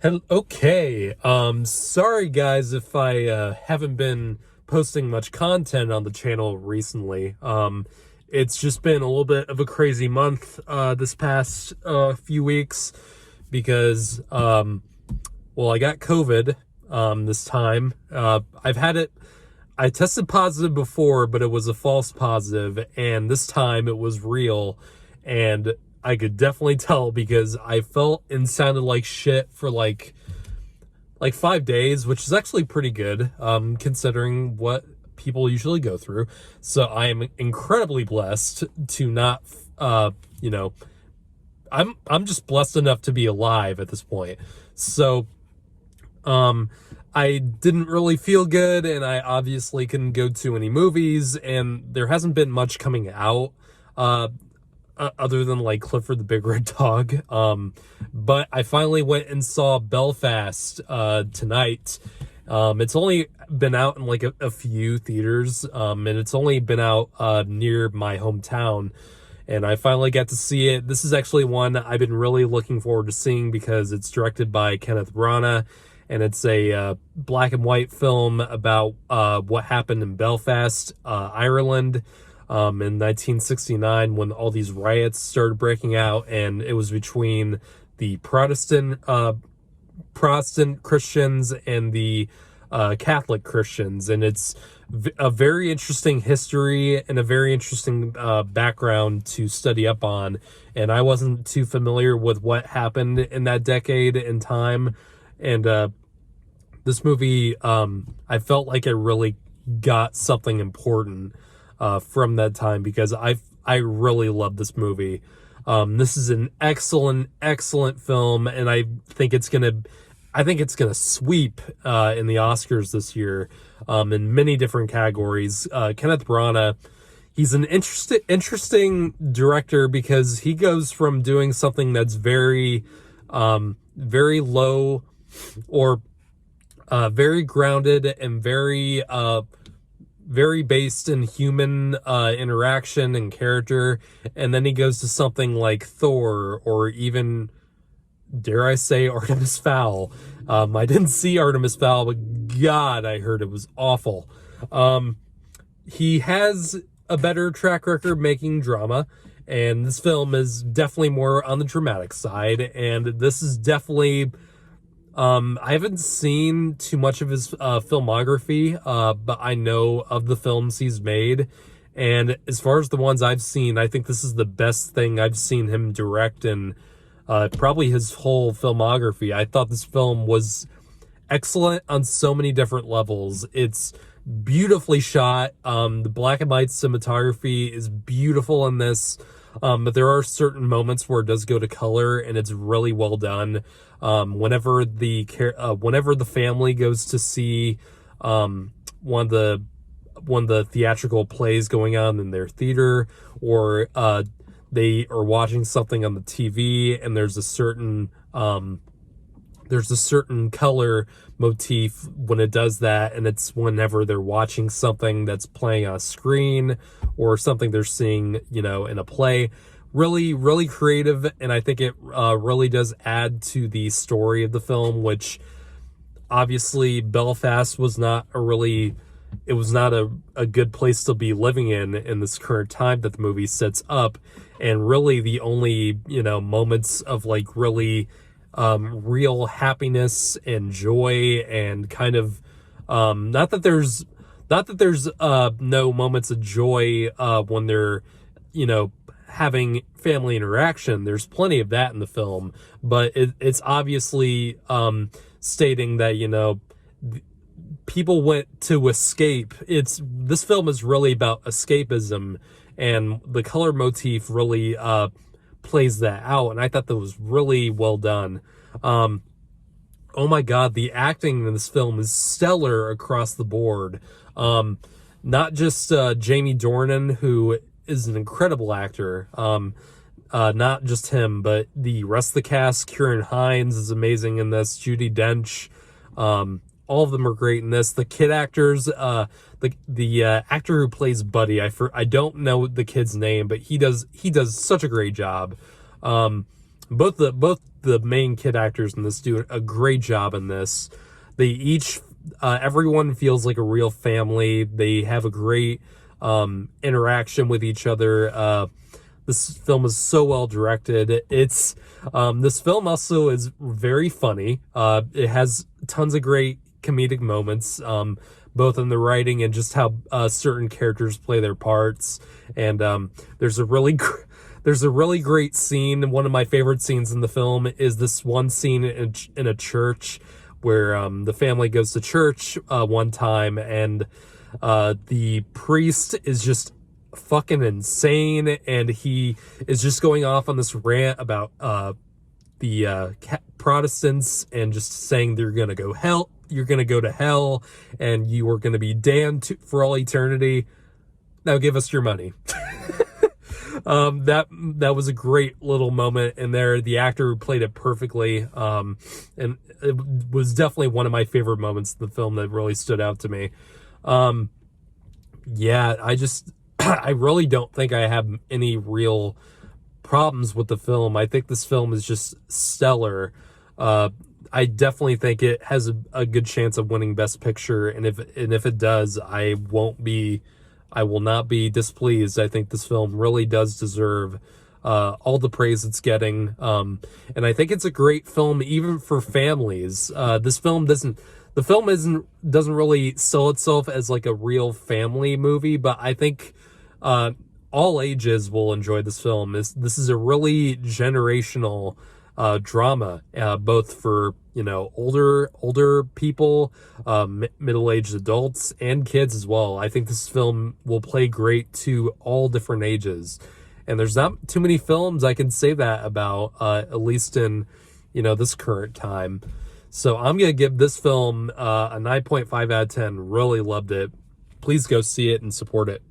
Okay, sorry guys if I haven't been posting much content on the channel recently. It's just been a little bit of a crazy month this past few weeks because well, I got COVID this time. I've had it. I tested positive before, but it was a false positive, and this time it was real, and I could definitely tell because I felt and sounded like shit for like 5 days, which is actually pretty good, considering what people usually go through. So I am incredibly blessed to not, you know, I'm just blessed enough to be alive at this point. So, I didn't really feel good, and I obviously couldn't go to any movies, and there hasn't been much coming out, other than like Clifford the Big Red Dog. But I finally went and saw Belfast tonight. It's only been out in like a few theaters, and it's only been out near my hometown, and I finally got to see it. This is actually one I've been really looking forward to seeing because it's directed by Kenneth Branaugh, and it's a black and white film about what happened in Belfast, Ireland, in 1969 when all these riots started breaking out, and it was between the Protestant Christians and the Catholic Christians, and it's a very interesting history and a very interesting background to study up on. And I wasn't too familiar with what happened in that decade in time, and this movie, I felt like I really got something important from that time because I really love this movie. This is an excellent film, and I think it's gonna sweep in the Oscars this year, in many different categories. Kenneth Branagh, he's an interesting director because he goes from doing something that's very low, or very grounded and very based in human interaction and character, and then he goes to something like Thor, or even, dare I say, Artemis Fowl. I didn't see Artemis Fowl, but God, I heard it was awful. He has a better track record making drama, and this film is definitely more on the dramatic side, and this is definitely... I haven't seen too much of his filmography, but I know of the films he's made, and as far as the ones I've seen, I think this is the best thing I've seen him direct in probably his whole filmography. I thought this film was excellent on so many different levels. It's beautifully shot. The black and white cinematography is beautiful in this. But there are certain moments where it does go to color, and it's really well done. Whenever the family goes to see one of the theatrical plays going on in their theater, or they are watching something on the TV, and there's a certain color motif when it does that, and it's whenever they're watching something that's playing on a screen or something they're seeing, in a play. Really creative, and I think it really does add to the story of the film, which obviously Belfast was not a good place to be living in this current time that the movie sets up. And really the only, moments of like really real happiness and joy, and kind of not that there's no moments of joy when they're having family interaction. There's plenty of that in the film, but it's obviously stating that people went to escape. This film is really about escapism, and the color motif really plays that out, and I thought that was really well done. Oh my God, the acting in this film is stellar across the board. Not just Jamie Dornan, who is an incredible actor. Not just him, but the rest of the cast. Kieran Hines is amazing in this. Judi, Dench, all of them are great in this. The kid actors, the actor who plays Buddy, I don't know the kid's name, but he does such a great job. Both the main kid actors in this do a great job in this. They each, everyone feels like a real family. They have a great interaction with each other. This film is so well directed. It's this film also is very funny. It has tons of great comedic moments, both in the writing and just how certain characters play their parts. And there's a really great scene. One of my favorite scenes in the film is this one scene in a church where the family goes to church one time, and the priest is just fucking insane, and he is just going off on this rant about the Protestants, and just saying you're gonna go to hell, and you are gonna be damned for all eternity. Now give us your money. That was a great little moment in there. The actor played it perfectly, and it was definitely one of my favorite moments in the film that really stood out to me. Yeah, I really don't think I have any real problems with the film. I think this film is just stellar. I definitely think it has a good chance of winning Best Picture, and if it does, I will not be displeased. I think this film really does deserve all the praise it's getting, and I think it's a great film even for families. This film doesn't really sell itself as like a real family movie, but I think all ages will enjoy this film. This is a really generational drama, both for older people, middle-aged adults, and kids as well. I think this film will play great to all different ages, and there's not too many films I can say that about, at least in this current time. So I'm gonna give this film a 9.5 out of 10. Really loved it. Please go see it and support it.